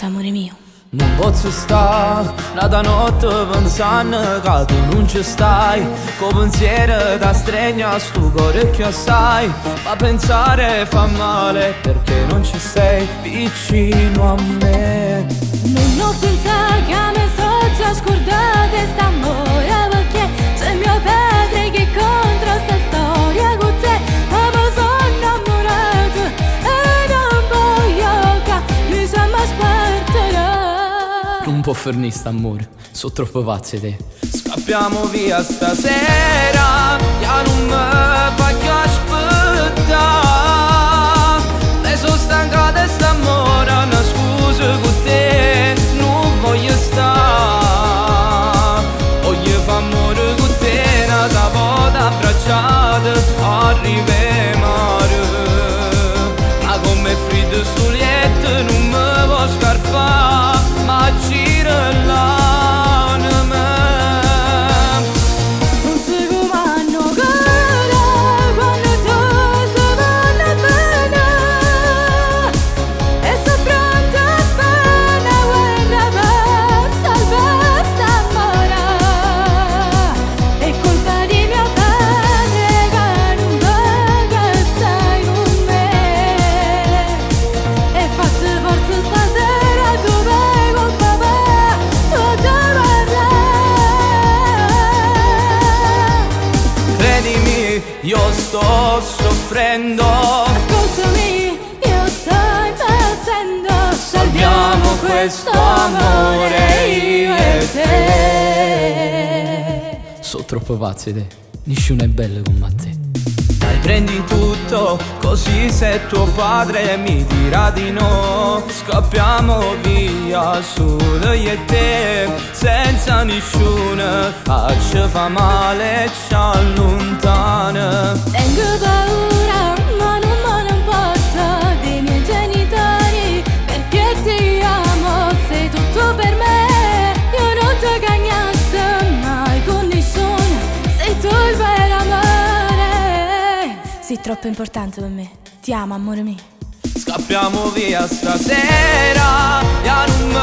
venuta, amore mio. Non posso stare da notte pensando che tu non ci stai, con pensiero da stregna sto cuore che sai. Ma pensare fa male perché non ci sei vicino a me. Non ho pensato che a me so già scordata st'amore, perché c'è mio padre che contro sta storia con te. Ma mi sono innamorato e non voglio che mi siamo spartire. Non può finire st'amore, sono troppo pazzi te. Scappiamo via stasera, ya non mi fa più aspettare. Me sono stanca di st'amore, una scusa con te non voglio stare. Voglio fare amore con te, una volta abbracciata, arriviamo mare. Ma come freddo sto letto non mi può scarpare, ma gira l'anima. Non sai come hanno cara quando tu sei buona bene, e sei pronta a fare una guerra per salvare st'amore. È colpa di mio padre che non vuole che stai con me. E fate forza stasera, tu vai con papà, tu devi parlare. Credimi, io sto soffrendo. Ascoltami, io sto impazzendo. Salviamo questo amore io e te. Sono troppo pazzi te, nessuno è bello come te. Dai, prendi tutto, così se tuo padre mi dirà di no, scappiamo via solo io e te, senza nessuno che ci fa male e ci allontana. Tengo paura, ma non me ne importa dei miei genitori, perché ti amo, sei tutto per me. Io non ti cagnasse mai con nessuno, sei tu il vero amore. Sei troppo importante per me, ti amo, amore mio. Scappiamo via stasera, ya non mi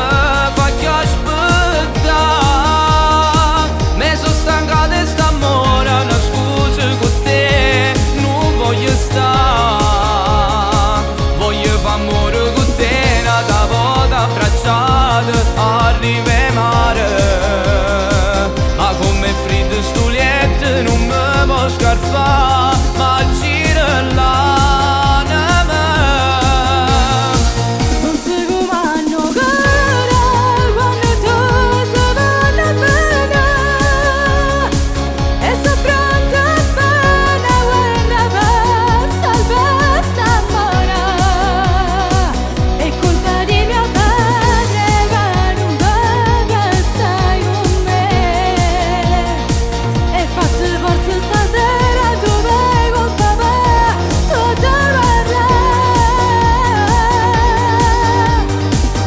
fa più aspettare. Me sono stanca di st'amore, una scusa con te non voglio stare. Voglio fare amore con te, una volta abbracciata, arriviamo mare. Ma come freddo sto letto non mi può scarpare, ma gira l'anima. Non sai come hanno cara quando tu sei buona bene, e sei pronta a fare una guerra per salvare st'amore. È colpa di mio padre che non vuole che stai con me. E fate forza stasera, tu vai con papà, tu devi parlare.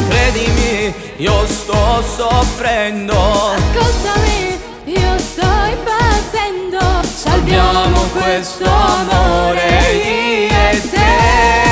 Credimi, io sto soffrendo. Ascoltami, io sto impazzendo. Salviamo questo amore io e te.